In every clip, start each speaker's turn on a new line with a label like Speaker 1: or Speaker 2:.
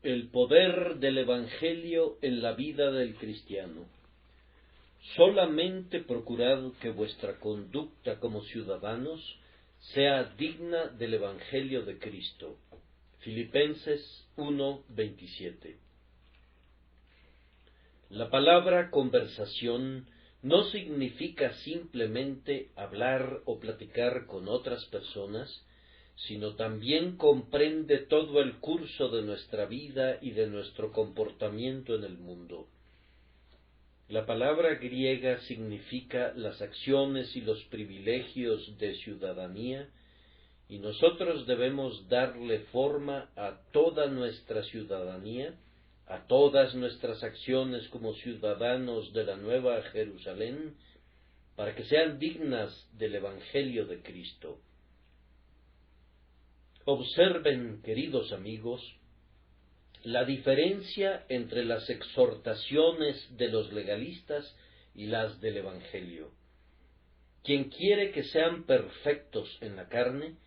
Speaker 1: El poder del Evangelio en la vida del cristiano. Solamente procurad que vuestra conducta como ciudadanos sea digna del Evangelio de Cristo. Filipenses 1:27. La palabra conversación no significa simplemente hablar o platicar con otras personas, sino también comprende todo el curso de nuestra vida y de nuestro comportamiento en el mundo. La palabra griega significa las acciones y los privilegios de ciudadanía, y nosotros debemos darle forma a toda nuestra ciudadanía, a todas nuestras acciones como ciudadanos de la Nueva Jerusalén, para que sean dignas del Evangelio de Cristo. Observen, queridos amigos, la diferencia entre las exhortaciones de los legalistas y las del Evangelio. Quien quiere que sean perfectos en la carne,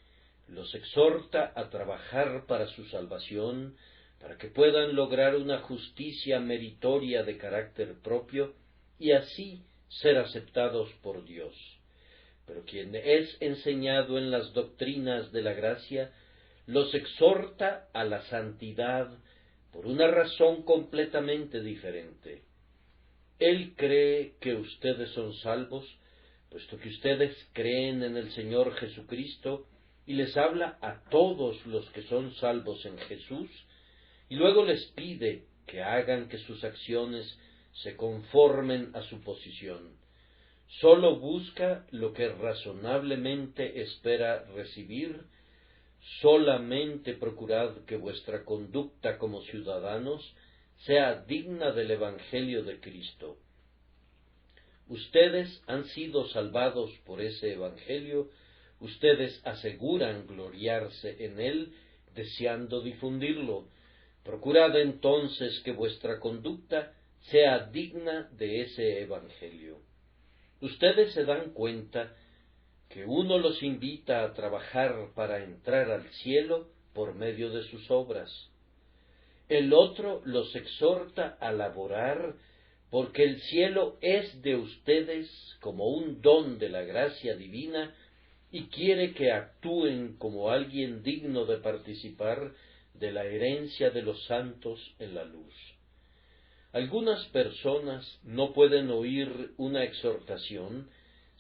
Speaker 1: los exhorta a trabajar para su salvación, para que puedan lograr una justicia meritoria de carácter propio y así ser aceptados por Dios. Pero quien es enseñado en las doctrinas de la gracia, los exhorta a la santidad por una razón completamente diferente. Él cree que ustedes son salvos, puesto que ustedes creen en el Señor Jesucristo, y les habla a todos los que son salvos en Jesús, y luego les pide que hagan que sus acciones se conformen a su posición. Solo busca lo que razonablemente espera recibir. Solamente procurad que vuestra conducta como ciudadanos sea digna del Evangelio de Cristo. Ustedes han sido salvados por ese Evangelio, ustedes aseguran gloriarse en él, deseando difundirlo. Procurad entonces que vuestra conducta sea digna de ese Evangelio. Ustedes se dan cuenta que uno los invita a trabajar para entrar al cielo por medio de sus obras. El otro los exhorta a laborar porque el cielo es de ustedes como un don de la gracia divina y quiere que actúen como alguien digno de participar de la herencia de los santos en la luz. Algunas personas no pueden oír una exhortación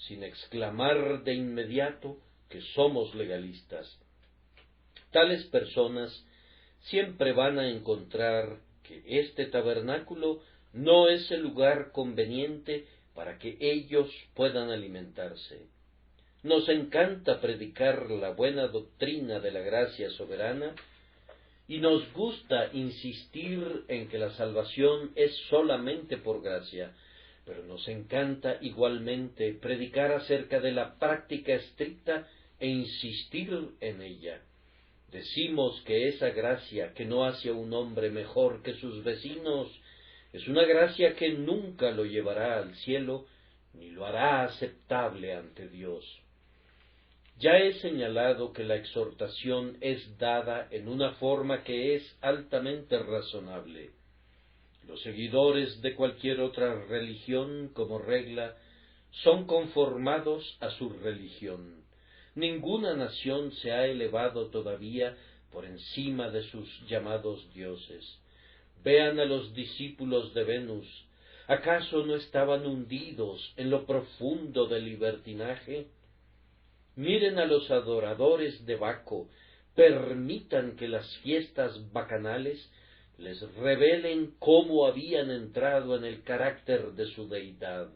Speaker 1: sin exclamar de inmediato que somos legalistas. Tales personas siempre van a encontrar que este tabernáculo no es el lugar conveniente para que ellos puedan alimentarse. Nos encanta predicar la buena doctrina de la gracia soberana y nos gusta insistir en que la salvación es solamente por gracia, pero nos encanta igualmente predicar acerca de la práctica estricta e insistir en ella. Decimos que esa gracia que no hace a un hombre mejor que sus vecinos es una gracia que nunca lo llevará al cielo ni lo hará aceptable ante Dios. Ya he señalado que la exhortación es dada en una forma que es altamente razonable. Los seguidores de cualquier otra religión, como regla, son conformados a su religión. Ninguna nación se ha elevado todavía por encima de sus llamados dioses. Vean a los discípulos de Venus. ¿Acaso no estaban hundidos en lo profundo del libertinaje? Miren a los adoradores de Baco. Permitan que las fiestas bacanales les revelen cómo habían entrado en el carácter de su deidad.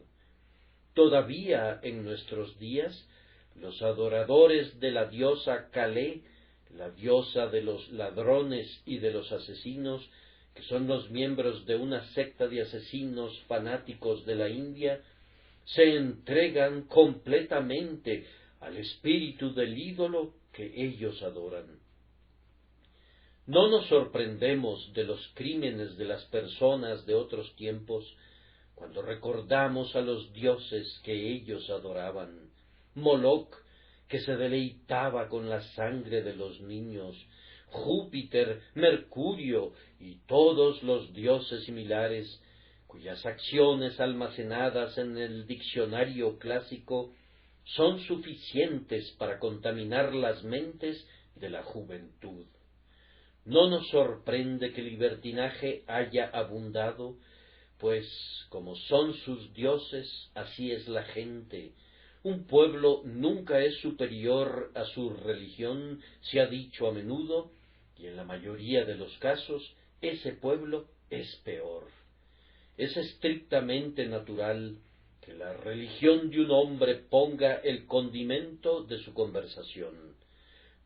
Speaker 1: Todavía en nuestros días, los adoradores de la diosa Calé, la diosa de los ladrones y de los asesinos, que son los miembros de una secta de asesinos fanáticos de la India, se entregan completamente al espíritu del ídolo que ellos adoran. No nos sorprendemos de los crímenes de las personas de otros tiempos cuando recordamos a los dioses que ellos adoraban. Moloc, que se deleitaba con la sangre de los niños; Júpiter, Mercurio y todos los dioses similares, cuyas acciones almacenadas en el diccionario clásico son suficientes para contaminar las mentes de la juventud. No nos sorprende que el libertinaje haya abundado, pues como son sus dioses, así es la gente. Un pueblo nunca es superior a su religión, se ha dicho a menudo, y en la mayoría de los casos ese pueblo es peor. Es estrictamente natural que la religión de un hombre ponga el condimento de su conversación.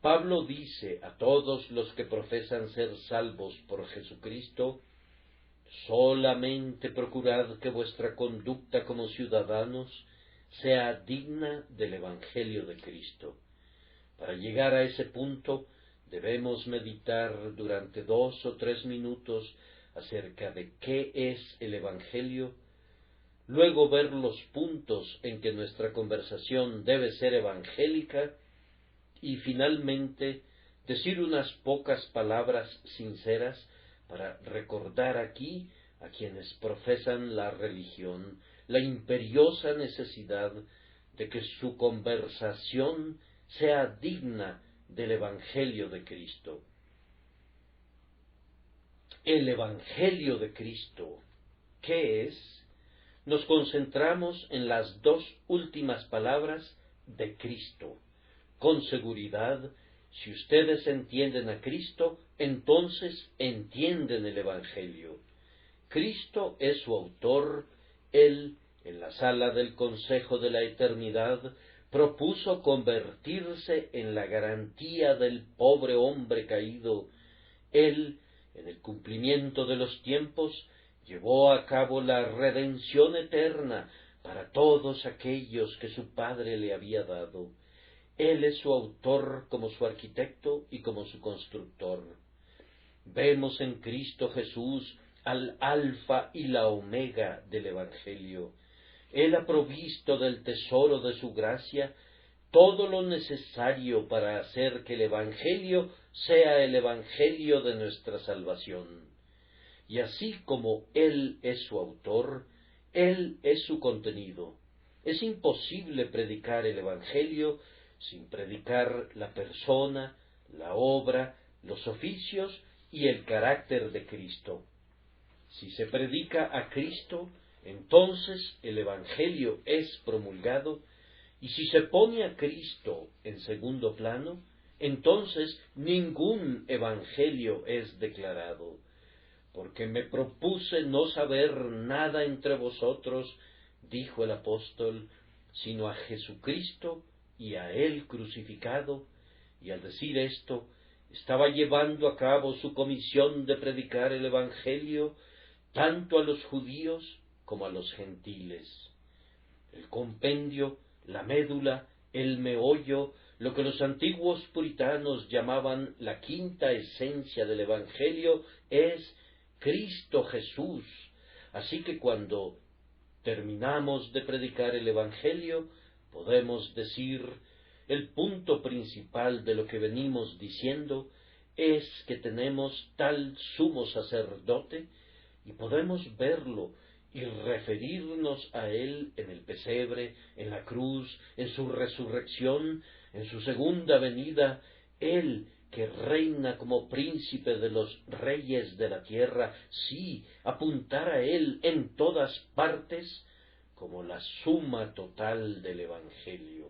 Speaker 1: Pablo dice a todos los que profesan ser salvos por Jesucristo: solamente procurad que vuestra conducta como ciudadanos sea digna del Evangelio de Cristo. Para llegar a ese punto debemos meditar durante 2 o 3 minutos acerca de qué es el Evangelio, luego ver los puntos en que nuestra conversación debe ser evangélica y finalmente decir unas pocas palabras sinceras para recordar aquí a quienes profesan la religión la imperiosa necesidad de que su conversación sea digna del Evangelio de Cristo. El Evangelio de Cristo, ¿qué es? Nos concentramos en las 2 últimas palabras de Cristo. Con seguridad, si ustedes entienden a Cristo, entonces entienden el Evangelio. Cristo es su autor. Él, en la sala del Consejo de la Eternidad, propuso convertirse en la garantía del pobre hombre caído. Él, en el cumplimiento de los tiempos, llevó a cabo la redención eterna para todos aquellos que su Padre le había dado. Él es su autor como su arquitecto y como su constructor. Vemos en Cristo Jesús al alfa y la omega del Evangelio. Él ha provisto del tesoro de su gracia todo lo necesario para hacer que el Evangelio sea el Evangelio de nuestra salvación. Y así como Él es su autor, Él es su contenido. Es imposible predicar el Evangelio sin predicar la persona, la obra, los oficios y el carácter de Cristo. Si se predica a Cristo, entonces el Evangelio es promulgado, y si se pone a Cristo en segundo plano, entonces ningún Evangelio es declarado. Porque me propuse no saber nada entre vosotros, dijo el apóstol, sino a Jesucristo y a Él crucificado, y al decir esto, estaba llevando a cabo su comisión de predicar el Evangelio tanto a los judíos como a los gentiles. El compendio, la médula, el meollo, lo que los antiguos puritanos llamaban la quinta esencia del Evangelio, es Cristo Jesús. Así que cuando terminamos de predicar el Evangelio, podemos decir: el punto principal de lo que venimos diciendo es que tenemos tal sumo sacerdote, y podemos verlo y referirnos a él en el pesebre, en la cruz, en su resurrección, en su segunda venida. Él que reina como príncipe de los reyes de la tierra, sí, apuntar a él en todas partes como la suma total del Evangelio.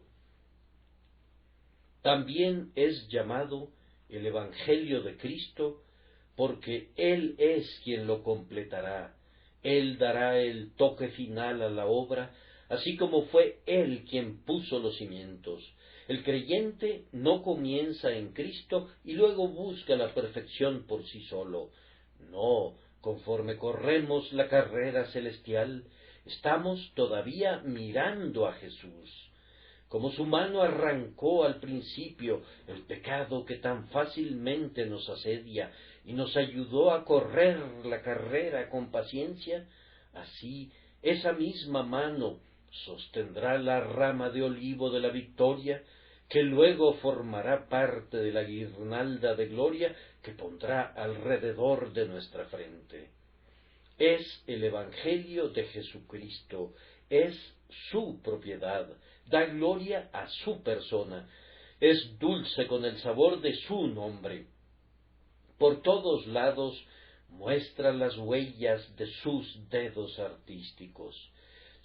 Speaker 1: También es llamado el Evangelio de Cristo porque Él es quien lo completará. Él dará el toque final a la obra, así como fue Él quien puso los cimientos. El creyente no comienza en Cristo y luego busca la perfección por sí solo. No, conforme corremos la carrera celestial, estamos todavía mirando a Jesús. Como su mano arrancó al principio el pecado que tan fácilmente nos asedia y nos ayudó a correr la carrera con paciencia, así esa misma mano sostendrá la rama de olivo de la victoria, que luego formará parte de la guirnalda de gloria que pondrá alrededor de nuestra frente. Es el Evangelio de Jesucristo, es su propiedad, da gloria a su persona, es dulce con el sabor de su nombre. Por todos lados muestra las huellas de sus dedos artísticos.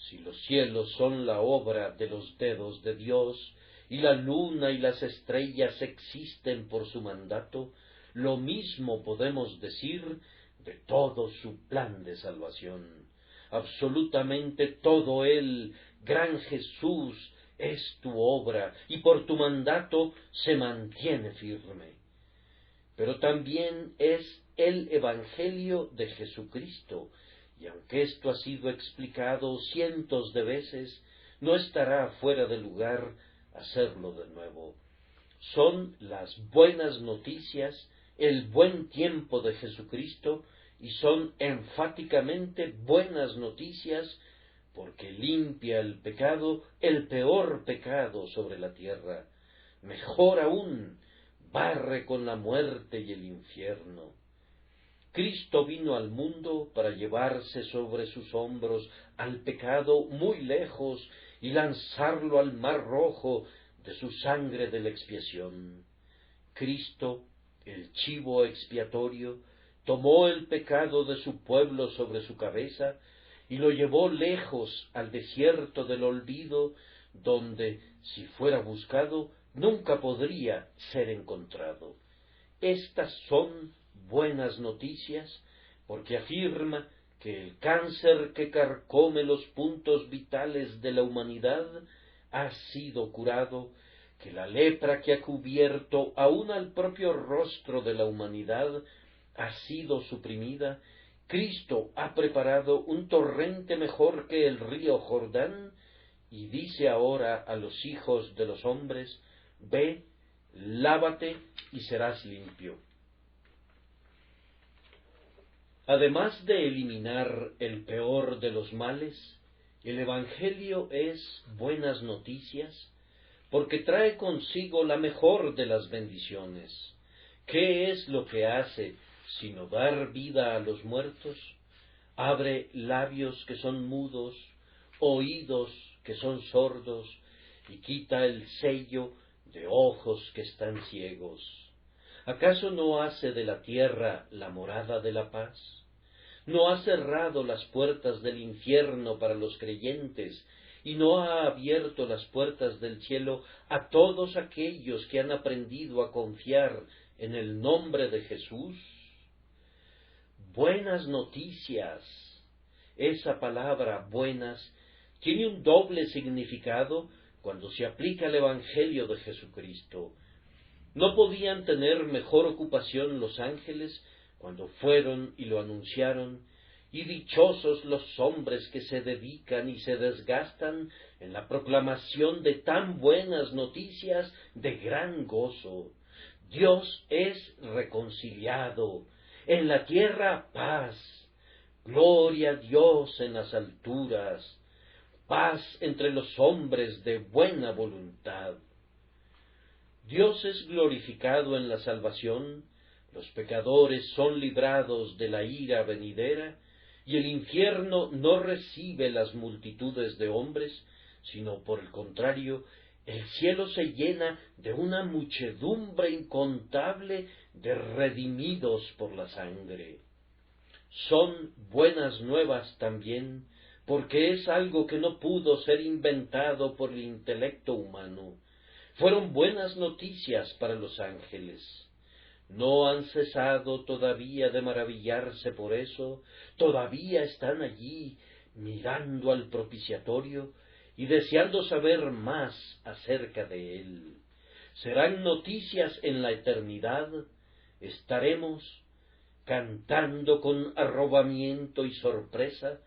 Speaker 1: Si los cielos son la obra de los dedos de Dios, y la luna y las estrellas existen por su mandato, lo mismo podemos decir de todo su plan de salvación. Absolutamente todo él, gran Jesús, es tu obra, y por tu mandato se mantiene firme. Pero también es el Evangelio de Jesucristo, y aunque esto ha sido explicado cientos de veces, no estará fuera de lugar hacerlo de nuevo. Son las buenas noticias, el buen tiempo de Jesucristo, y son enfáticamente buenas noticias porque limpia el pecado, el peor pecado sobre la tierra. Mejor aún, barre con la muerte y el infierno. Cristo vino al mundo para llevarse sobre sus hombros al pecado muy lejos y lanzarlo al mar rojo de su sangre de la expiación. Cristo, el chivo expiatorio, tomó el pecado de su pueblo sobre su cabeza y lo llevó lejos al desierto del olvido, donde, si fuera buscado, nunca podría ser encontrado. Estas son buenas noticias, porque afirma que el cáncer que carcome los puntos vitales de la humanidad ha sido curado, que la lepra que ha cubierto aún al propio rostro de la humanidad ha sido suprimida. Cristo ha preparado un torrente mejor que el río Jordán, y dice ahora a los hijos de los hombres: ve, lávate y serás limpio. Además de eliminar el peor de los males, el Evangelio es buenas noticias, porque trae consigo la mejor de las bendiciones. ¿Qué es lo que hace sino dar vida a los muertos? Abre labios que son mudos, oídos que son sordos, y quita el sello de ojos que están ciegos. ¿Acaso no hace de la tierra la morada de la paz? ¿No ha cerrado las puertas del infierno para los creyentes, y no ha abierto las puertas del cielo a todos aquellos que han aprendido a confiar en el nombre de Jesús? Buenas noticias. Esa palabra buenas tiene un doble significado cuando se aplica al Evangelio de Jesucristo. ¿No podían tener mejor ocupación los ángeles cuando fueron y lo anunciaron? Y dichosos los hombres que se dedican y se desgastan en la proclamación de tan buenas noticias de gran gozo. Dios es reconciliado, en la tierra paz, gloria a Dios en las alturas, paz entre los hombres de buena voluntad. Dios es glorificado en la salvación, los pecadores son librados de la ira venidera, y el infierno no recibe las multitudes de hombres, sino por el contrario, el cielo se llena de una muchedumbre incontable de redimidos por la sangre. Son buenas nuevas también, porque es algo que no pudo ser inventado por el intelecto humano. Fueron buenas noticias para los ángeles. No han cesado todavía de maravillarse por eso, todavía están allí mirando al propiciatorio y deseando saber más acerca de él. Serán noticias en la eternidad, estaremos cantando con arrobamiento y sorpresa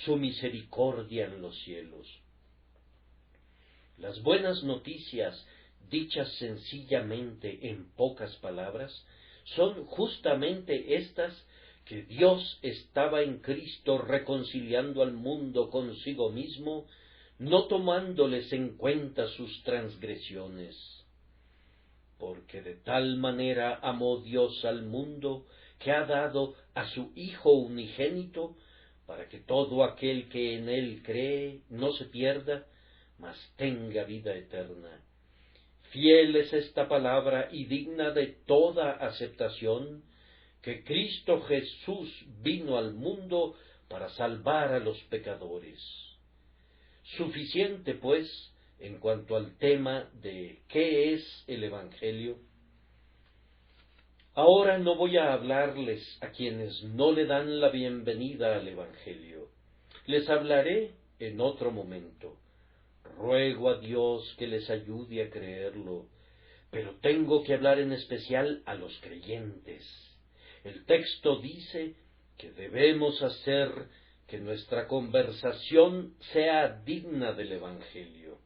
Speaker 1: su misericordia en los cielos. Las buenas noticias, dichas sencillamente en pocas palabras, son justamente estas: que Dios estaba en Cristo reconciliando al mundo consigo mismo, no tomándoles en cuenta sus transgresiones. porque de tal manera amó Dios al mundo, que ha dado a su Hijo unigénito, para que todo aquel que en él cree no se pierda, mas tenga vida eterna. Fiel es esta palabra y digna de toda aceptación, que Cristo Jesús vino al mundo para salvar a los pecadores. Suficiente, pues, en cuanto al tema de ¿qué es el Evangelio? Ahora no voy a hablarles a quienes no le dan la bienvenida al Evangelio. Les hablaré en otro momento. Ruego a Dios que les ayude a creerlo, pero tengo que hablar en especial a los creyentes. El texto dice que debemos hacer que nuestra conversación sea digna del Evangelio.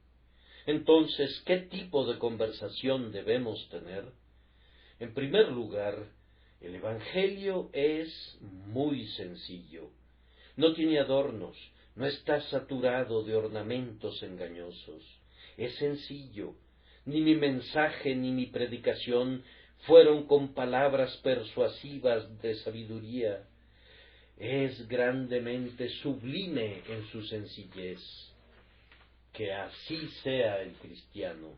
Speaker 1: Entonces, ¿qué tipo de conversación debemos tener? En primer lugar, el Evangelio es muy sencillo. No tiene adornos, no está saturado de ornamentos engañosos. Es sencillo. Ni mi mensaje ni mi predicación fueron con palabras persuasivas de sabiduría. Es grandemente sublime en su sencillez. Que así sea el cristiano.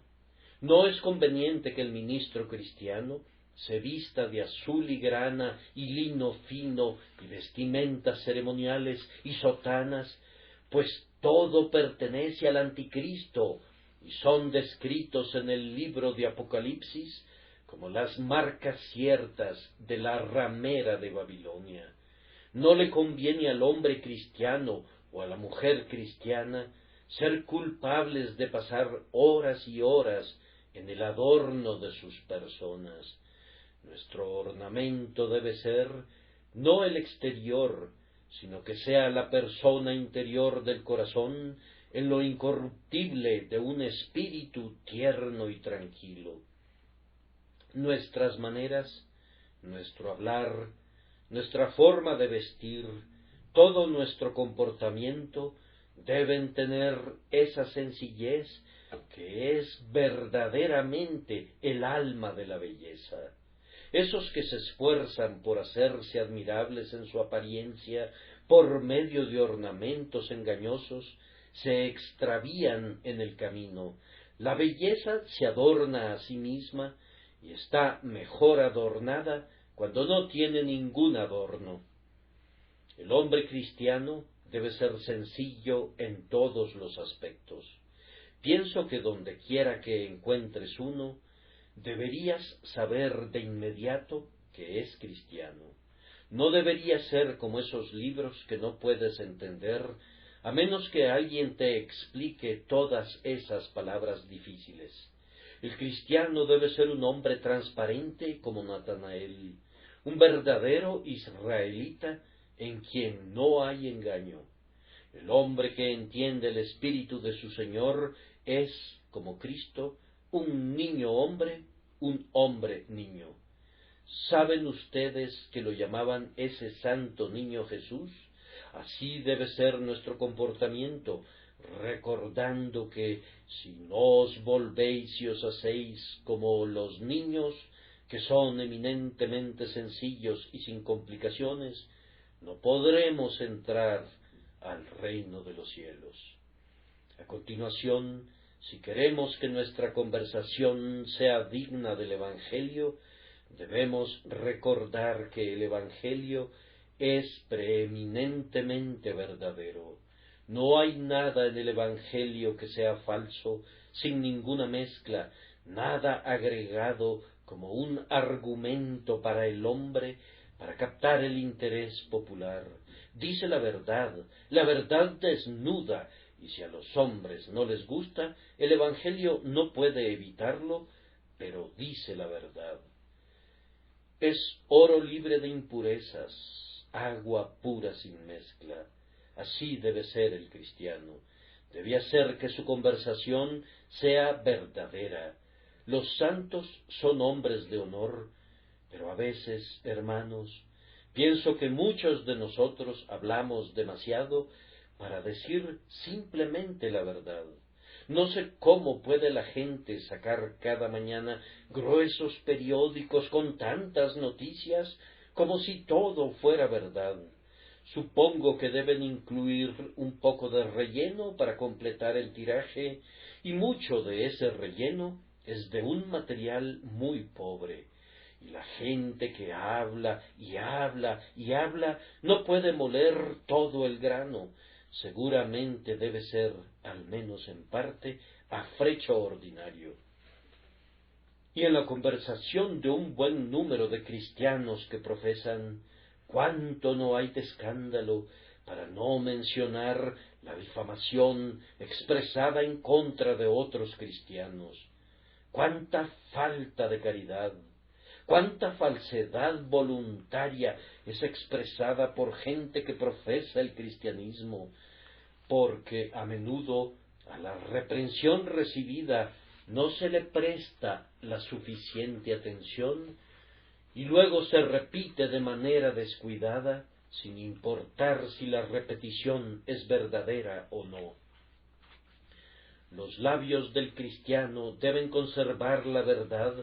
Speaker 1: No es conveniente que el ministro cristiano se vista de azul y grana y lino fino y vestimentas ceremoniales y sotanas, pues todo pertenece al anticristo y son descritos en el libro de Apocalipsis como las marcas ciertas de la ramera de Babilonia. No le conviene al hombre cristiano o a la mujer cristiana ser culpables de pasar horas y horas en el adorno de sus personas. Nuestro ornamento debe ser no el exterior, sino que sea la persona interior del corazón en lo incorruptible de un espíritu tierno y tranquilo. Nuestras maneras, nuestro hablar, nuestra forma de vestir, todo nuestro comportamiento deben tener esa sencillez que es verdaderamente el alma de la belleza. Esos que se esfuerzan por hacerse admirables en su apariencia por medio de ornamentos engañosos, se extravían en el camino. La belleza se adorna a sí misma y está mejor adornada cuando no tiene ningún adorno. El hombre cristiano debe ser sencillo en todos los aspectos. Pienso que donde quiera que encuentres uno, deberías saber de inmediato que es cristiano. No debería ser como esos libros que no puedes entender a menos que alguien te explique todas esas palabras difíciles. El cristiano debe ser un hombre transparente como Natanael, un verdadero israelita en quien no hay engaño. El hombre que entiende el espíritu de su Señor es, como Cristo, un niño hombre, un hombre niño. ¿Saben ustedes que lo llamaban ese santo niño Jesús? Así debe ser nuestro comportamiento, recordando que si no os volvéis y os hacéis como los niños, que son eminentemente sencillos y sin complicaciones, no podremos entrar al reino de los cielos. A continuación, si queremos que nuestra conversación sea digna del Evangelio, debemos recordar que el Evangelio es preeminentemente verdadero. No hay nada en el Evangelio que sea falso, sin ninguna mezcla, nada agregado como un argumento para el hombre, para captar el interés popular. Dice la verdad desnuda, y si a los hombres no les gusta, el Evangelio no puede evitarlo, pero dice la verdad. Es oro libre de impurezas, agua pura sin mezcla. Así debe ser el cristiano. Debe hacer que su conversación sea verdadera. Los santos son hombres de honor, pero a veces, hermanos, pienso que muchos de nosotros hablamos demasiado para decir simplemente la verdad. No sé cómo puede la gente sacar cada mañana gruesos periódicos con tantas noticias, como si todo fuera verdad. Supongo que deben incluir un poco de relleno para completar el tiraje, y mucho de ese relleno es de un material muy pobre. Y la gente que habla y habla y habla no puede moler todo el grano. Seguramente debe ser, al menos en parte, afrecho ordinario. Y en la conversación de un buen número de cristianos que profesan, cuánto no hay de escándalo, para no mencionar la difamación expresada en contra de otros cristianos. Cuánta falta de caridad, cuánta falsedad voluntaria es expresada por gente que profesa el cristianismo, porque a menudo a la reprensión recibida no se le presta la suficiente atención y luego se repite de manera descuidada, sin importar si la repetición es verdadera o no. Los labios del cristiano deben conservar la verdad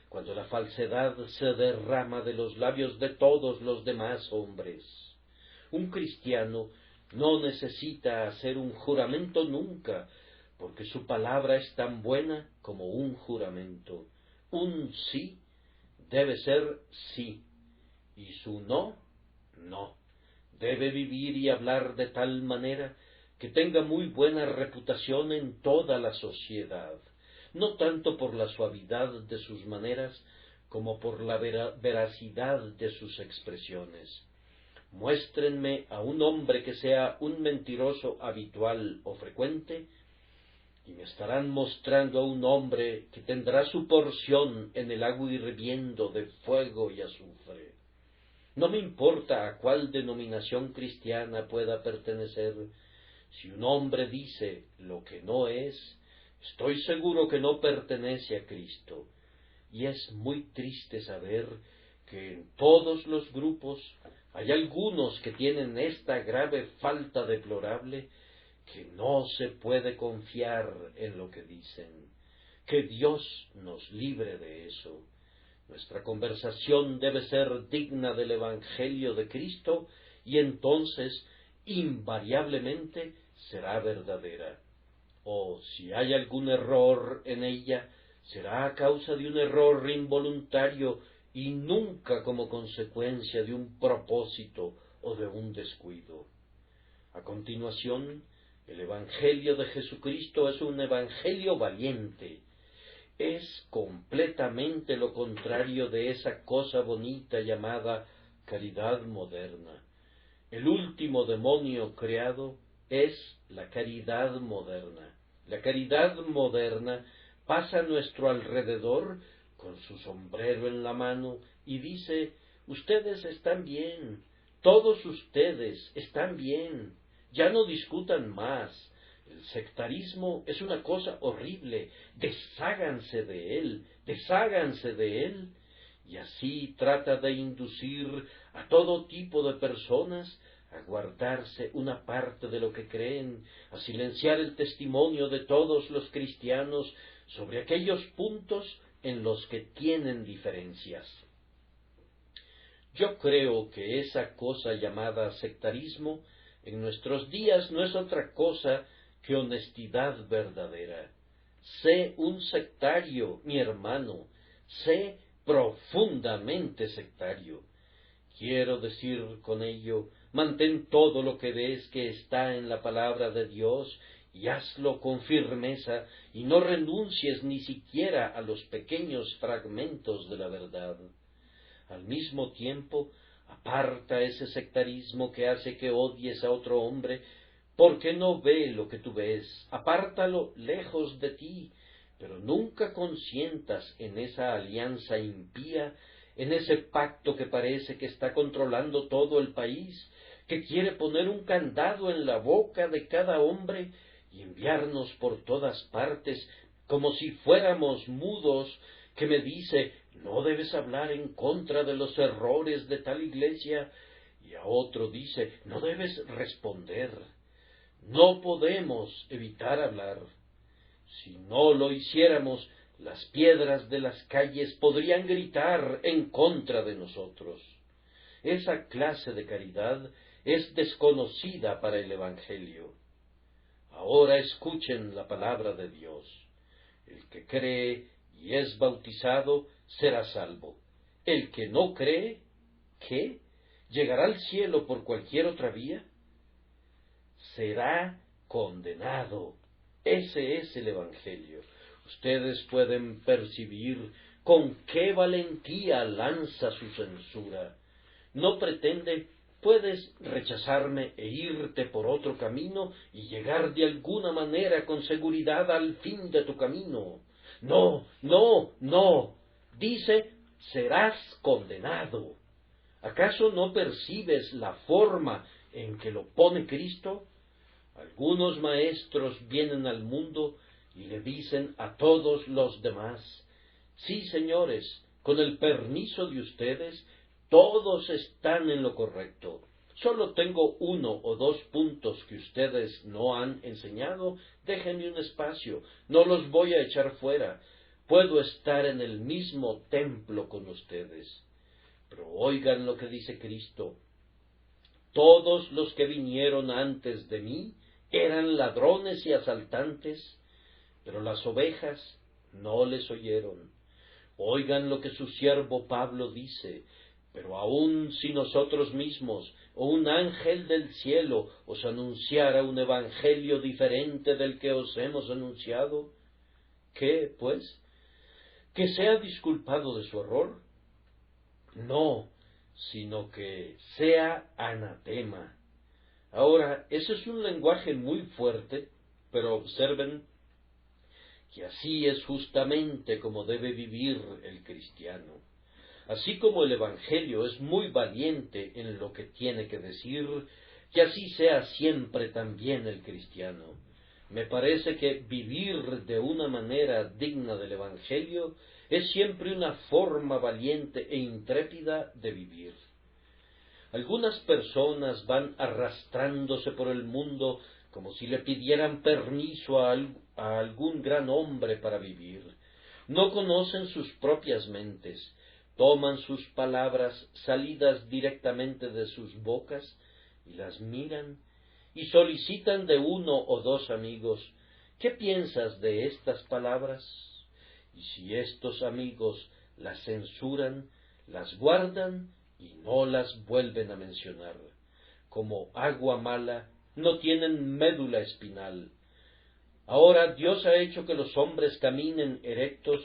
Speaker 1: cuando la falsedad se derrama de los labios de todos los demás hombres. Un cristiano no necesita hacer un juramento nunca, porque su palabra es tan buena como un juramento. Un sí debe ser sí, y su no, no. Debe vivir y hablar de tal manera que tenga muy buena reputación en toda la sociedad, no tanto por la suavidad de sus maneras, como por la veracidad de sus expresiones. Muéstrenme a un hombre que sea un mentiroso habitual o frecuente, y me estarán mostrando a un hombre que tendrá su porción en el agua hirviendo de fuego y azufre. No me importa a cuál denominación cristiana pueda pertenecer. Si un hombre dice lo que no es, estoy seguro que no pertenece a Cristo. Y es muy triste saber que en todos los grupos hay algunos que tienen esta grave falta deplorable, que no se puede confiar en lo que dicen. Que Dios nos libre de eso. Nuestra conversación debe ser digna del Evangelio de Cristo y entonces invariablemente será verdadera. O si hay algún error en ella, será a causa de un error involuntario y nunca como consecuencia de un propósito o de un descuido. A continuación, el Evangelio de Jesucristo es un Evangelio valiente. Es completamente lo contrario de esa cosa bonita llamada caridad moderna. El último demonio creado es la caridad moderna. La caridad moderna pasa a nuestro alrededor con su sombrero en la mano y dice: ustedes están bien, todos ustedes están bien, ya no discutan más. El sectarismo es una cosa horrible, desháganse de él, desháganse de él. Y así trata de inducir a todo tipo de personas a guardarse una parte de lo que creen, a silenciar el testimonio de todos los cristianos sobre aquellos puntos en los que tienen diferencias. Yo creo que esa cosa llamada sectarismo en nuestros días no es otra cosa que honestidad verdadera. Sé un sectario, mi hermano, sé profundamente sectario. Quiero decir con ello, mantén todo lo que ves que está en la palabra de Dios y hazlo con firmeza y no renuncies ni siquiera a los pequeños fragmentos de la verdad. Al mismo tiempo, aparta ese sectarismo que hace que odies a otro hombre porque no ve lo que tú ves. Apártalo lejos de ti, pero nunca consientas en esa alianza impía, en ese pacto que parece que está controlando todo el país, que quiere poner un candado en la boca de cada hombre y enviarnos por todas partes como si fuéramos mudos, que me dice: no debes hablar en contra de los errores de tal iglesia, y a otro dice: no debes responder. No podemos evitar hablar. Si no lo hiciéramos, las piedras de las calles podrían gritar en contra de nosotros. Esa clase de caridad es desconocida para el Evangelio. Ahora escuchen la palabra de Dios. El que cree y es bautizado será salvo. El que no cree, ¿qué? ¿Llegará al cielo por cualquier otra vía? Será condenado. Ese es el Evangelio. Ustedes pueden percibir con qué valentía lanza su censura. No pretende: puedes rechazarme e irte por otro camino y llegar de alguna manera con seguridad al fin de tu camino. No, no, no. Dice: serás condenado. ¿Acaso no percibes la forma en que lo pone Cristo? Algunos maestros vienen al mundo y le dicen a todos los demás: sí, señores, con el permiso de ustedes, todos están en lo correcto. Solo tengo 1 o 2 puntos que ustedes no han enseñado. Déjenme un espacio, no los voy a echar fuera. Puedo estar en el mismo templo con ustedes. Pero oigan lo que dice Cristo: todos los que vinieron antes de mí eran ladrones y asaltantes, pero las ovejas no les oyeron. Oigan lo que su siervo Pablo dice: pero aun si nosotros mismos o un ángel del cielo os anunciara un evangelio diferente del que os hemos anunciado, ¿qué, pues? ¿Que sea disculpado de su error? No, sino que sea anatema. Ahora, ese es un lenguaje muy fuerte, pero observen que así es justamente como debe vivir el cristiano. Así como el Evangelio es muy valiente en lo que tiene que decir, que así sea siempre también el cristiano. Me parece que vivir de una manera digna del Evangelio es siempre una forma valiente e intrépida de vivir. Algunas personas van arrastrándose por el mundo como si le pidieran permiso a algún gran hombre para vivir. No conocen sus propias mentes, toman sus palabras salidas directamente de sus bocas y las miran y solicitan de 1 o 2 amigos: ¿qué piensas de estas palabras? Y si estos amigos las censuran, las guardan y no las vuelven a mencionar. Como agua mala, no tienen médula espinal. Ahora Dios ha hecho que los hombres caminen erectos,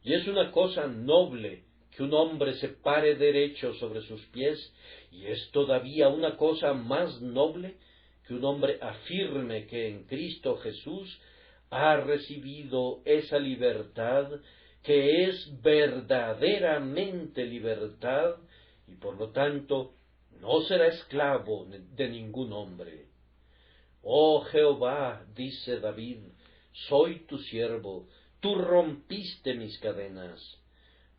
Speaker 1: y es una cosa noble que un hombre se pare derecho sobre sus pies, y es todavía una cosa más noble que un hombre afirme que en Cristo Jesús ha recibido esa libertad que es verdaderamente libertad, y por lo tanto no será esclavo de ningún hombre. Oh Jehová, dice David, soy tu siervo, tú rompiste mis cadenas.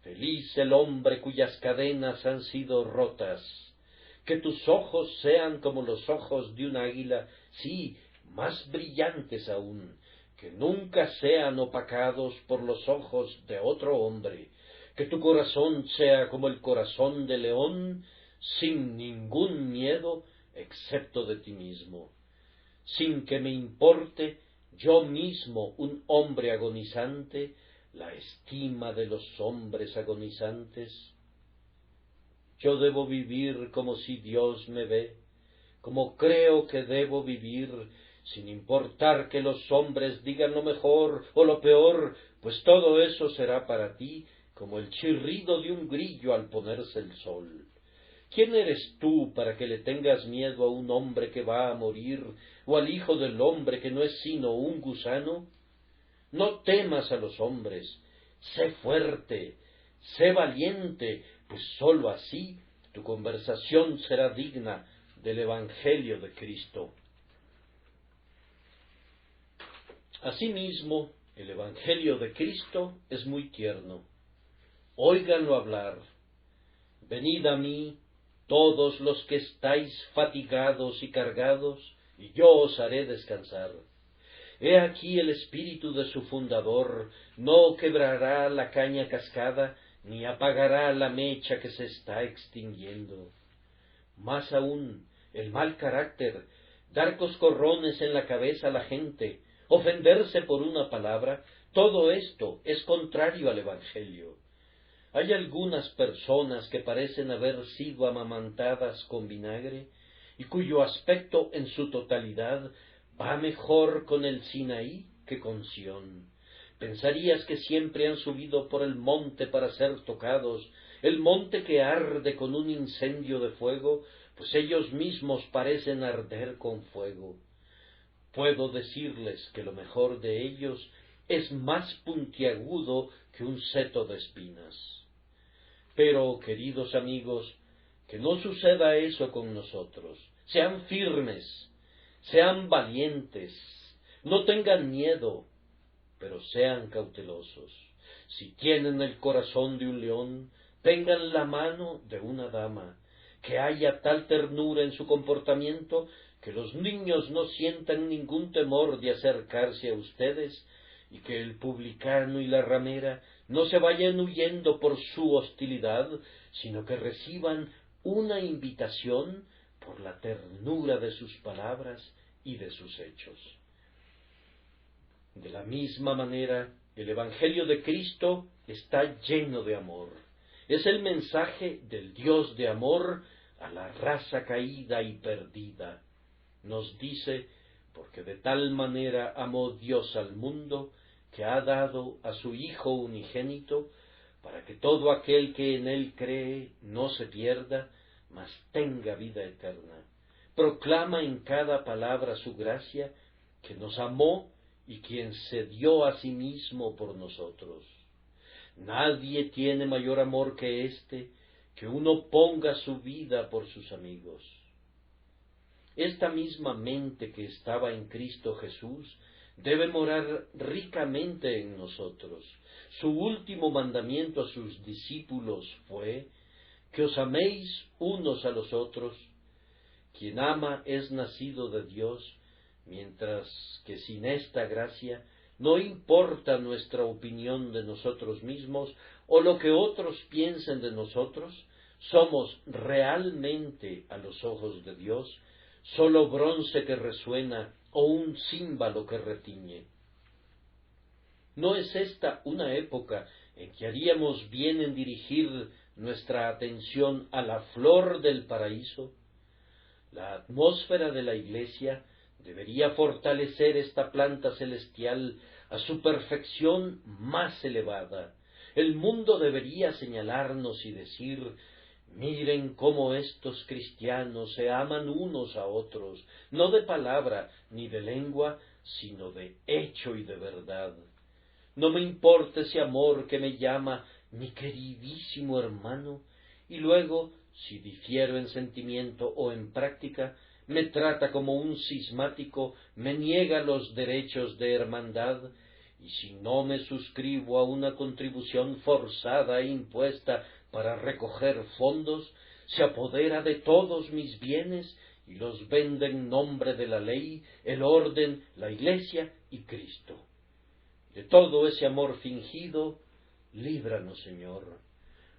Speaker 1: Feliz el hombre cuyas cadenas han sido rotas. Que tus ojos sean como los ojos de un águila, sí, más brillantes aún, que nunca sean opacados por los ojos de otro hombre. Que tu corazón sea como el corazón de león, sin ningún miedo, excepto de ti mismo. Sin que me importe yo mismo, un hombre agonizante, la estima de los hombres agonizantes. Yo debo vivir como si Dios me ve, como creo que debo vivir, sin importar que los hombres digan lo mejor o lo peor, pues todo eso será para ti como el chirrido de un grillo al ponerse el sol. ¿Quién eres tú para que le tengas miedo a un hombre que va a morir, o al Hijo del Hombre que no es sino un gusano? No temas a los hombres, sé fuerte, sé valiente, pues sólo así tu conversación será digna del Evangelio de Cristo. Asimismo, el Evangelio de Cristo es muy tierno. Óiganlo hablar: venid a mí, todos los que estáis fatigados y cargados, y yo os haré descansar. He aquí el espíritu de su fundador no quebrará la caña cascada, ni apagará la mecha que se está extinguiendo. Más aún, el mal carácter, dar coscorrones en la cabeza a la gente, ofenderse por una palabra, todo esto es contrario al Evangelio. Hay algunas personas que parecen haber sido amamantadas con vinagre, y cuyo aspecto en su totalidad va mejor con el Sinaí que con Sión. Pensarías que siempre han subido por el monte para ser tocados, el monte que arde con un incendio de fuego, pues ellos mismos parecen arder con fuego. Puedo decirles que lo mejor de ellos es más puntiagudo que un seto de espinas. Pero, queridos amigos, que no suceda eso con nosotros. Sean firmes, sean valientes, no tengan miedo, pero sean cautelosos. Si tienen el corazón de un león, tengan la mano de una dama, que haya tal ternura en su comportamiento que los niños no sientan ningún temor de acercarse a ustedes, y que el publicano y la ramera no se vayan huyendo por su hostilidad, sino que reciban una invitación por la ternura de sus palabras y de sus hechos. De la misma manera, el Evangelio de Cristo está lleno de amor. Es el mensaje del Dios de amor a la raza caída y perdida. Nos dice, porque de tal manera amó Dios al mundo, que ha dado a su Hijo unigénito, para que todo aquel que en él cree no se pierda, mas tenga vida eterna. Proclama en cada palabra su gracia, que nos amó y quien se dio a sí mismo por nosotros. Nadie tiene mayor amor que este, que uno ponga su vida por sus amigos. Esta misma mente que estaba en Cristo Jesús debe morar ricamente en nosotros. Su último mandamiento a sus discípulos fue: que os améis unos a los otros. Quien ama es nacido de Dios, mientras que sin esta gracia no importa nuestra opinión de nosotros mismos o lo que otros piensen de nosotros, somos realmente a los ojos de Dios sólo bronce que resuena o un címbalo que retiñe. ¿No es esta una época en que haríamos bien en dirigir nuestra atención a la flor del paraíso? La atmósfera de la Iglesia debería fortalecer esta planta celestial a su perfección más elevada. El mundo debería señalarnos y decir: miren cómo estos cristianos se aman unos a otros, no de palabra ni de lengua, sino de hecho y de verdad. No me importa ese amor que me llama mi queridísimo hermano, y luego, si difiero en sentimiento o en práctica, me trata como un cismático, me niega los derechos de hermandad, y si no me suscribo a una contribución forzada e impuesta para recoger fondos, se apodera de todos mis bienes y los vende en nombre de la ley, el orden, la Iglesia y Cristo. De todo ese amor fingido, líbranos, Señor.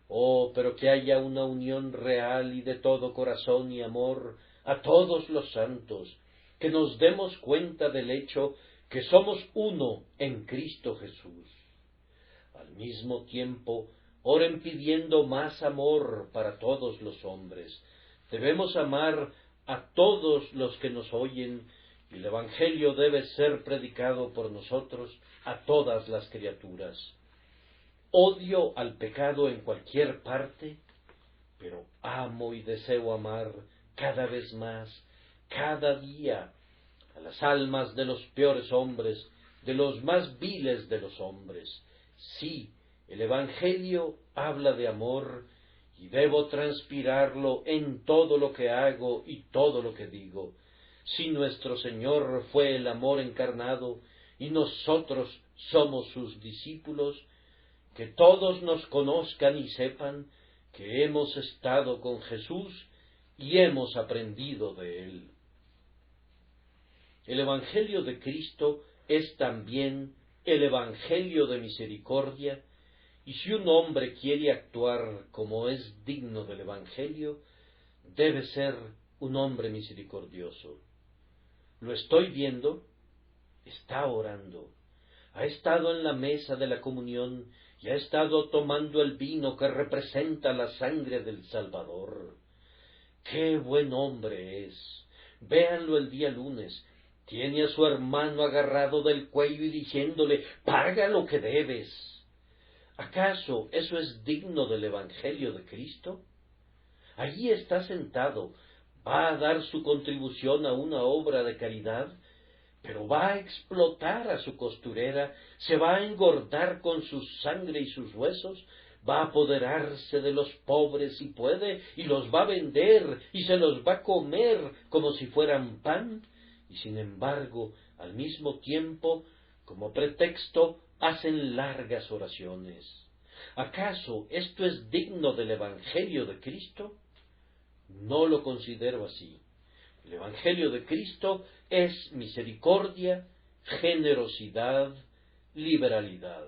Speaker 1: Oh, pero que haya una unión real y de todo corazón y amor a todos los santos, que nos demos cuenta del hecho que somos uno en Cristo Jesús. Al mismo tiempo, oren pidiendo más amor para todos los hombres. Debemos amar a todos los que nos oyen, y el Evangelio debe ser predicado por nosotros a todas las criaturas. Odio al pecado en cualquier parte, pero amo y deseo amar cada vez más, cada día, a las almas de los peores hombres, de los más viles de los hombres. Sí, el Evangelio habla de amor, y debo transpirarlo en todo lo que hago y todo lo que digo. Si nuestro Señor fue el amor encarnado, y nosotros somos sus discípulos, que todos nos conozcan y sepan que hemos estado con Jesús y hemos aprendido de él. El Evangelio de Cristo es también el Evangelio de misericordia, y si un hombre quiere actuar como es digno del Evangelio, debe ser un hombre misericordioso. Lo estoy viendo, está orando, ha estado en la mesa de la comunión y ha estado tomando el vino que representa la sangre del Salvador. ¡Qué buen hombre es! Véanlo el día lunes. Tiene a su hermano agarrado del cuello y diciéndole: «Paga lo que debes». ¿Acaso eso es digno del Evangelio de Cristo? Allí está sentado, va a dar su contribución a una obra de caridad, pero va a explotar a su costurera, se va a engordar con su sangre y sus huesos, va a apoderarse de los pobres si puede, y los va a vender, y se los va a comer como si fueran pan, y sin embargo, al mismo tiempo, como pretexto, hacen largas oraciones. ¿Acaso esto es digno del Evangelio de Cristo? No lo considero así. El Evangelio de Cristo es misericordia, generosidad, liberalidad.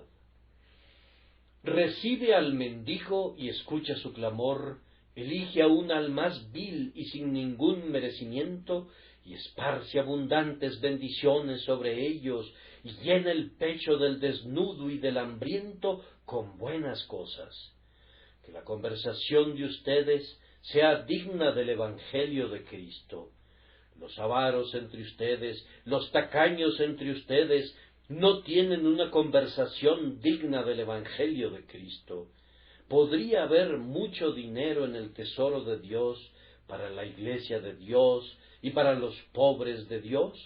Speaker 1: Recibe al mendigo y escucha su clamor, elige a un al más vil y sin ningún merecimiento, y esparce abundantes bendiciones sobre ellos, y llena el pecho del desnudo y del hambriento con buenas cosas. Que la conversación de ustedes sea digna del Evangelio de Cristo. Los avaros entre ustedes, los tacaños entre ustedes, no tienen una conversación digna del Evangelio de Cristo. Podría haber mucho dinero en el tesoro de Dios para la iglesia de Dios y para los pobres de Dios,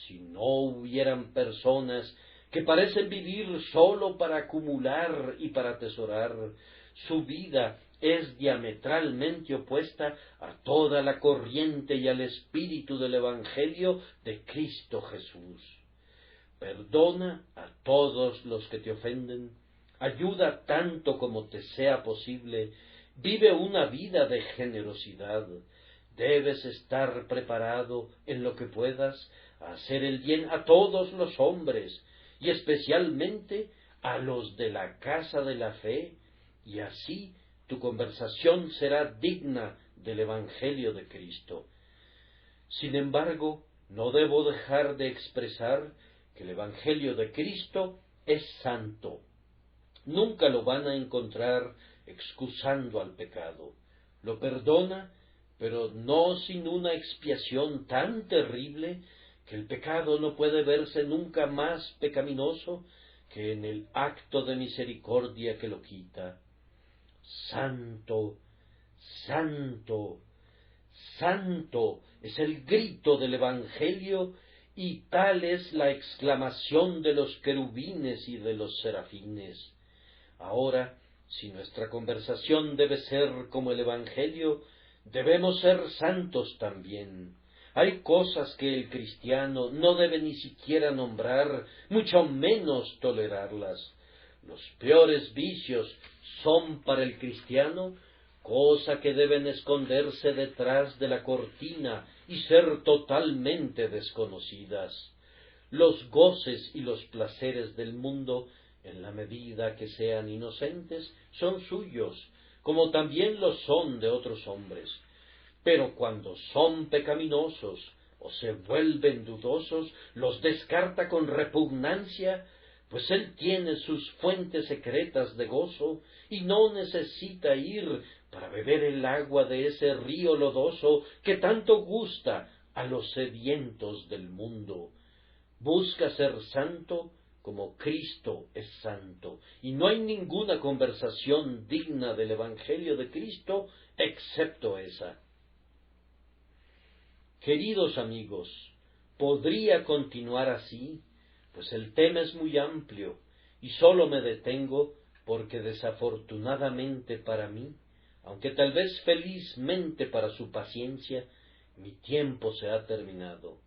Speaker 1: si no hubieran personas que parecen vivir sólo para acumular y para atesorar. Su vida es diametralmente opuesta a toda la corriente y al espíritu del Evangelio de Cristo Jesús. Perdona a todos los que te ofenden, ayuda tanto como te sea posible, vive una vida de generosidad. Debes estar preparado en lo que puedas a hacer el bien a todos los hombres, y especialmente a los de la casa de la fe, y así tu conversación será digna del Evangelio de Cristo. Sin embargo, no debo dejar de expresar que el Evangelio de Cristo es santo. Nunca lo van a encontrar excusando al pecado. Lo perdona, pero no sin una expiación tan terrible que el pecado no puede verse nunca más pecaminoso que en el acto de misericordia que lo quita. Santo, santo, santo es el grito del Evangelio, y tal es la exclamación de los querubines y de los serafines. Ahora, si nuestra conversación debe ser como el Evangelio, debemos ser santos también. Hay cosas que el cristiano no debe ni siquiera nombrar, mucho menos tolerarlas. Los peores vicios son para el cristiano cosa que deben esconderse detrás de la cortina y ser totalmente desconocidas. Los goces y los placeres del mundo, en la medida que sean inocentes, son suyos, como también lo son de otros hombres. Pero cuando son pecaminosos o se vuelven dudosos, los descarta con repugnancia, pues él tiene sus fuentes secretas de gozo y no necesita ir para beber el agua de ese río lodoso que tanto gusta a los sedientos del mundo. Busca ser santo como Cristo es santo, y no hay ninguna conversación digna del Evangelio de Cristo excepto esa. Queridos amigos, podría continuar así, pues el tema es muy amplio, y sólo me detengo porque desafortunadamente para mí, aunque tal vez felizmente para su paciencia, mi tiempo se ha terminado.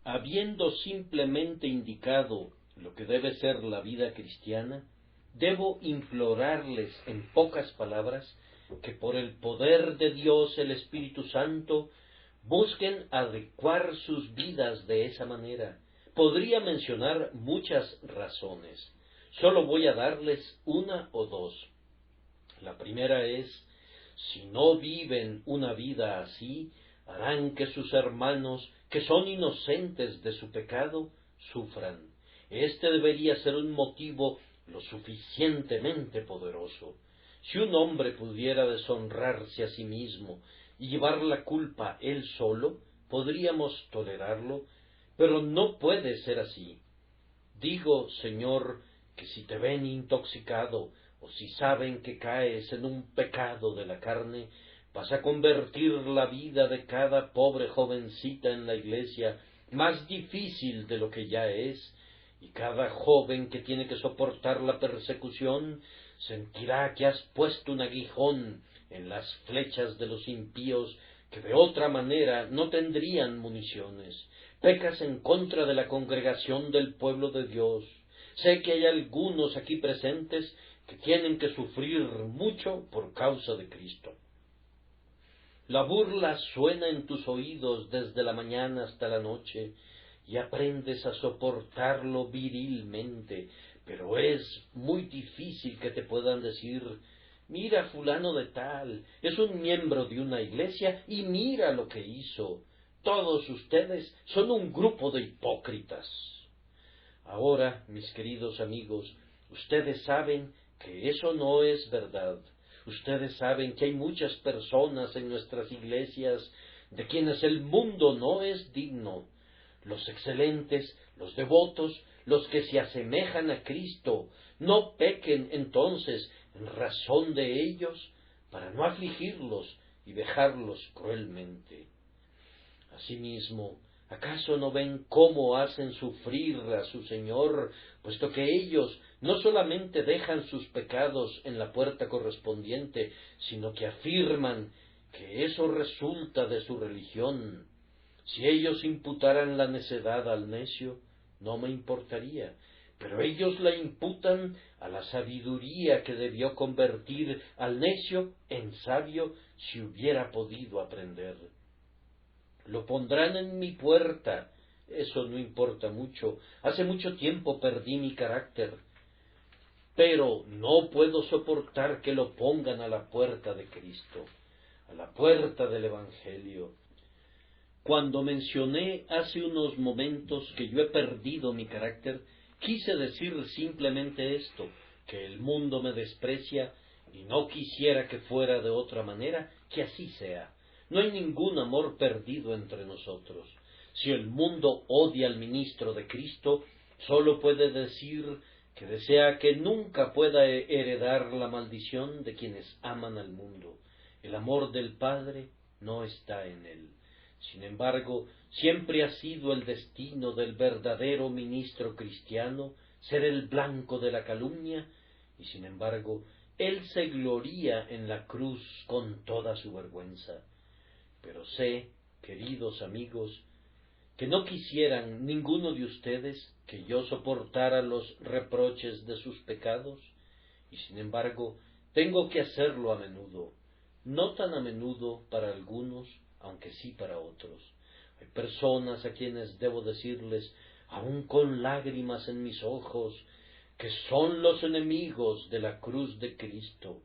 Speaker 1: Habiendo simplemente indicado lo que debe ser la vida cristiana, debo implorarles en pocas palabras que por el poder de Dios el Espíritu Santo busquen adecuar sus vidas de esa manera, Podría mencionar muchas razones. Solo voy a darles una o dos. La primera es, si no viven una vida así, harán que sus hermanos, que son inocentes de su pecado, sufran. Este debería ser un motivo lo suficientemente poderoso. Si un hombre pudiera deshonrarse a sí mismo y llevar la culpa él solo, podríamos tolerarlo, pero no puede ser así. Digo, Señor, que si te ven intoxicado, o si saben que caes en un pecado de la carne, vas a convertir la vida de cada pobre jovencita en la iglesia más difícil de lo que ya es, y cada joven que tiene que soportar la persecución sentirá que has puesto un aguijón en las flechas de los impíos que de otra manera no tendrían municiones. Pecas en contra de la congregación del pueblo de Dios. Sé que hay algunos aquí presentes que tienen que sufrir mucho por causa de Cristo. La burla suena en tus oídos desde la mañana hasta la noche, y aprendes a soportarlo virilmente, pero es muy difícil que te puedan decir, mira fulano de tal, es un miembro de una iglesia y mira lo que hizo. Todos ustedes son un grupo de hipócritas. Ahora, mis queridos amigos, ustedes saben que eso no es verdad. Ustedes saben que hay muchas personas en nuestras iglesias de quienes el mundo no es digno. Los excelentes, los devotos, los que se asemejan a Cristo, no pequen entonces en razón de ellos para no afligirlos y vejarlos cruelmente. Asimismo, ¿acaso no ven cómo hacen sufrir a su Señor, puesto que ellos no solamente dejan sus pecados en la puerta correspondiente, sino que afirman que eso resulta de su religión? Si ellos imputaran la necedad al necio, no me importaría, pero ellos la imputan a la sabiduría que debió convertir al necio en sabio si hubiera podido aprender. Lo pondrán en mi puerta, eso no importa mucho, hace mucho tiempo perdí mi carácter, pero no puedo soportar que lo pongan a la puerta de Cristo, a la puerta del Evangelio. Cuando mencioné hace unos momentos que yo he perdido mi carácter, quise decir simplemente esto, que el mundo me desprecia y no quisiera que fuera de otra manera, que así sea. No hay ningún amor perdido entre nosotros. Si el mundo odia al ministro de Cristo, sólo puede decir que desea que nunca pueda heredar la maldición de quienes aman al mundo. El amor del Padre no está en él. Sin embargo, siempre ha sido el destino del verdadero ministro cristiano ser el blanco de la calumnia, y sin embargo, él se gloría en la cruz con toda su vergüenza. Pero sé, queridos amigos, que no quisieran ninguno de ustedes que yo soportara los reproches de sus pecados, y sin embargo, tengo que hacerlo a menudo, no tan a menudo para algunos, aunque sí para otros. Hay personas a quienes debo decirles, aun con lágrimas en mis ojos, que son los enemigos de la cruz de Cristo,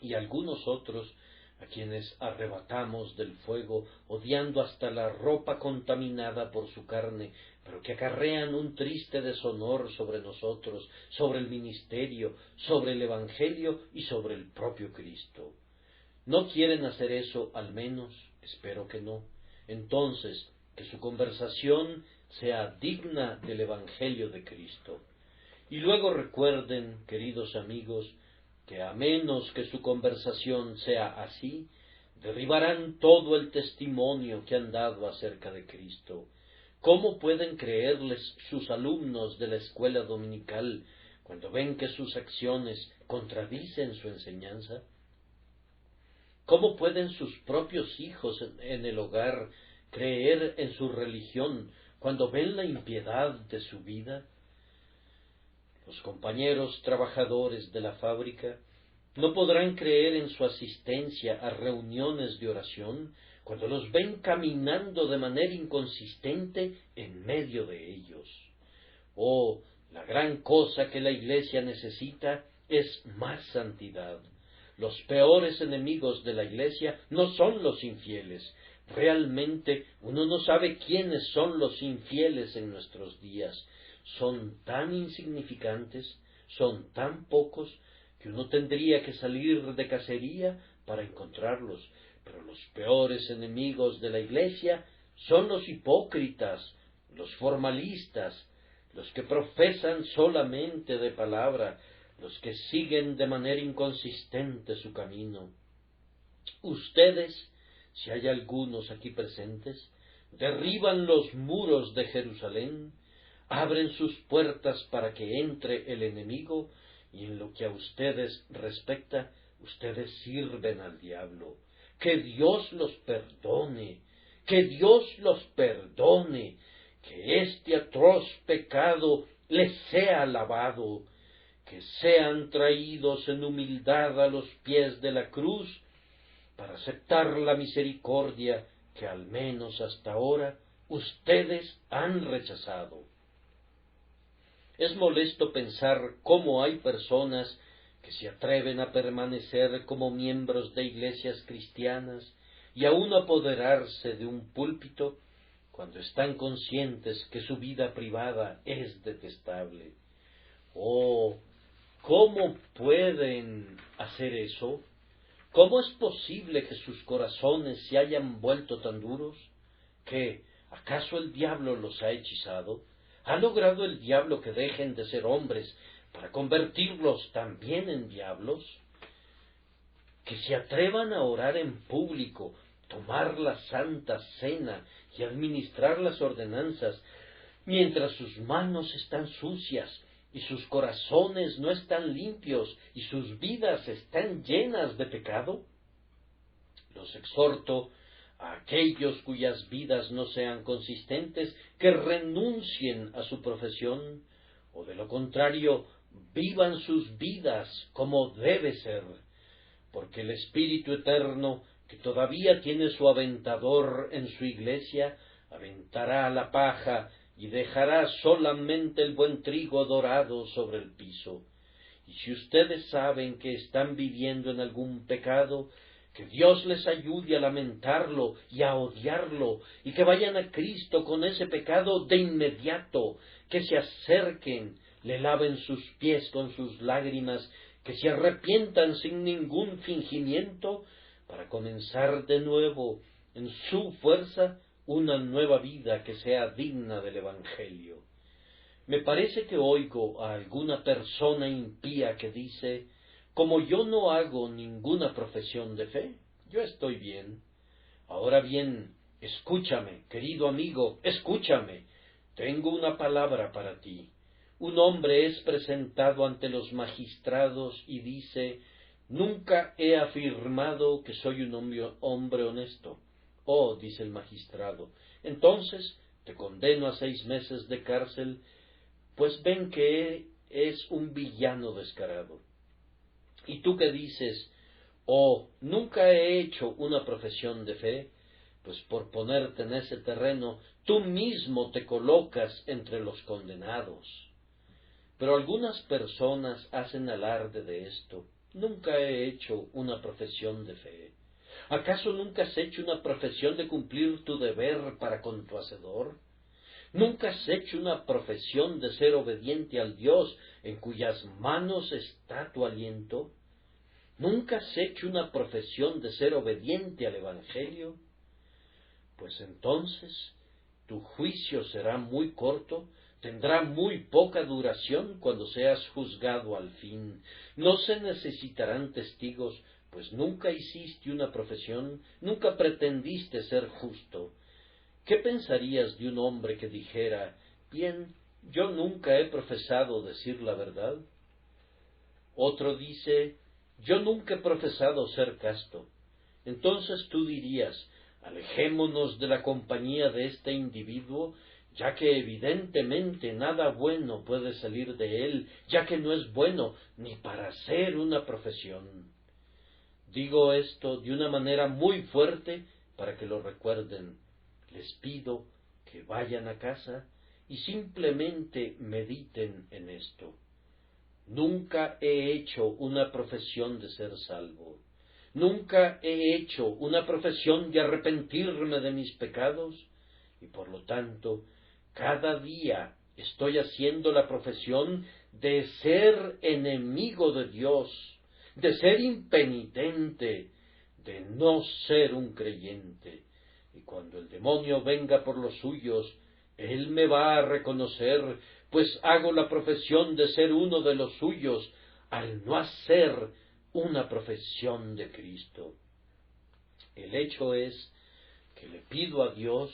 Speaker 1: y algunos otros a quienes arrebatamos del fuego, odiando hasta la ropa contaminada por su carne, pero que acarrean un triste deshonor sobre nosotros, sobre el ministerio, sobre el Evangelio y sobre el propio Cristo. ¿No quieren hacer eso al menos? Espero que no. Entonces, que su conversación sea digna del Evangelio de Cristo. Y luego recuerden, queridos amigos, que a menos que su conversación sea así, derribarán todo el testimonio que han dado acerca de Cristo. ¿Cómo pueden creerles sus alumnos de la escuela dominical cuando ven que sus acciones contradicen su enseñanza? ¿Cómo pueden sus propios hijos en el hogar creer en su religión cuando ven la impiedad de su vida? Los compañeros trabajadores de la fábrica No podrán creer en su asistencia a reuniones de oración cuando los ven caminando de manera inconsistente en medio de ellos. Oh, la gran cosa que la Iglesia necesita es más santidad. Los peores enemigos de la Iglesia no son los infieles. Realmente uno no sabe quiénes son los infieles en nuestros días. Son tan insignificantes, son tan pocos, que uno tendría que salir de cacería para encontrarlos. Pero los peores enemigos de la Iglesia son los hipócritas, los formalistas, los que profesan solamente de palabra, los que siguen de manera inconsistente su camino. Ustedes, si hay algunos aquí presentes, derriban los muros de Jerusalén, abren sus puertas para que entre el enemigo, y en lo que a ustedes respecta, ustedes sirven al diablo. Que Dios los perdone, que Dios los perdone, que este atroz pecado les sea lavado, que sean traídos en humildad a los pies de la cruz, para aceptar la misericordia que al menos hasta ahora ustedes han rechazado. Es molesto pensar cómo hay personas que se atreven a permanecer como miembros de iglesias cristianas y aún apoderarse de un púlpito cuando están conscientes que su vida privada es detestable. Oh, ¿cómo pueden hacer eso? ¿Cómo es posible que sus corazones se hayan vuelto tan duros? ¿Qué? ¿Acaso el diablo los ha hechizado? ¿Ha logrado el diablo que dejen de ser hombres para convertirlos también en diablos? Que se atrevan a orar en público, tomar la Santa Cena y administrar las ordenanzas, mientras sus manos están sucias y sus corazones no están limpios y sus vidas están llenas de pecado. Los exhorto a aquellos cuyas vidas no sean consistentes, que renuncien a su profesión, o de lo contrario, vivan sus vidas como debe ser, porque el Espíritu Eterno, que todavía tiene su aventador en su iglesia, aventará la paja y dejará solamente el buen trigo dorado sobre el piso. Y si ustedes saben que están viviendo en algún pecado, que Dios les ayude a lamentarlo y a odiarlo, y que vayan a Cristo con ese pecado de inmediato, que se acerquen, le laven sus pies con sus lágrimas, que se arrepientan sin ningún fingimiento, para comenzar de nuevo, en su fuerza, una nueva vida que sea digna del Evangelio. Me parece que oigo a alguna persona impía que dice: como yo no hago ninguna profesión de fe, yo estoy bien. Ahora bien, escúchame, querido amigo, escúchame. Tengo una palabra para ti. Un hombre es presentado ante los magistrados y dice: nunca he afirmado que soy un hombre honesto. Oh, dice el magistrado, entonces te condeno a 6 meses de cárcel, pues ven que es un villano descarado. ¿Y tú qué dices? Oh, nunca he hecho una profesión de fe, pues por ponerte en ese terreno, tú mismo te colocas entre los condenados. Pero algunas personas hacen alarde de esto. Nunca he hecho una profesión de fe. ¿Acaso nunca has hecho una profesión de cumplir tu deber para con tu Hacedor? ¿Nunca has hecho una profesión de ser obediente al Dios en cuyas manos está tu aliento? ¿Nunca has hecho una profesión de ser obediente al Evangelio? Pues entonces tu juicio será muy corto, tendrá muy poca duración cuando seas juzgado al fin. No se necesitarán testigos, pues nunca hiciste una profesión, nunca pretendiste ser justo. ¿Qué pensarías de un hombre que dijera: bien, yo nunca he profesado decir la verdad? Otro dice: yo nunca he profesado ser casto. Entonces tú dirías: alejémonos de la compañía de este individuo ya que evidentemente nada bueno puede salir de él, ya que no es bueno ni para ser una profesión. Digo esto de una manera muy fuerte para que lo recuerden. Les pido que vayan a casa y simplemente mediten en esto. Nunca he hecho una profesión de ser salvo. Nunca he hecho una profesión de arrepentirme de mis pecados y por lo tanto cada día estoy haciendo la profesión de ser enemigo de Dios, de ser impenitente, de no ser un creyente. Y cuando el demonio venga por los suyos, él me va a reconocer, pues hago la profesión de ser uno de los suyos, al no hacer una profesión de Cristo. El hecho es que le pido a Dios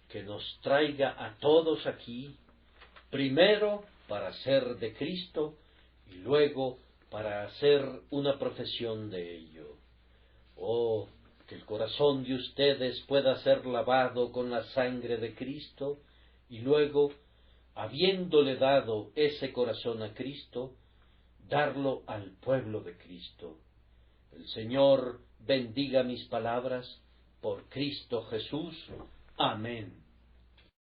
Speaker 1: que nos traiga a todos aquí, primero para ser de Cristo y luego para hacer una profesión de ello. Oh, que el corazón de ustedes pueda ser lavado con la sangre de Cristo y luego, habiéndole dado ese corazón a Cristo, darlo al pueblo de Cristo. El Señor bendiga mis palabras por Cristo Jesús. Amén.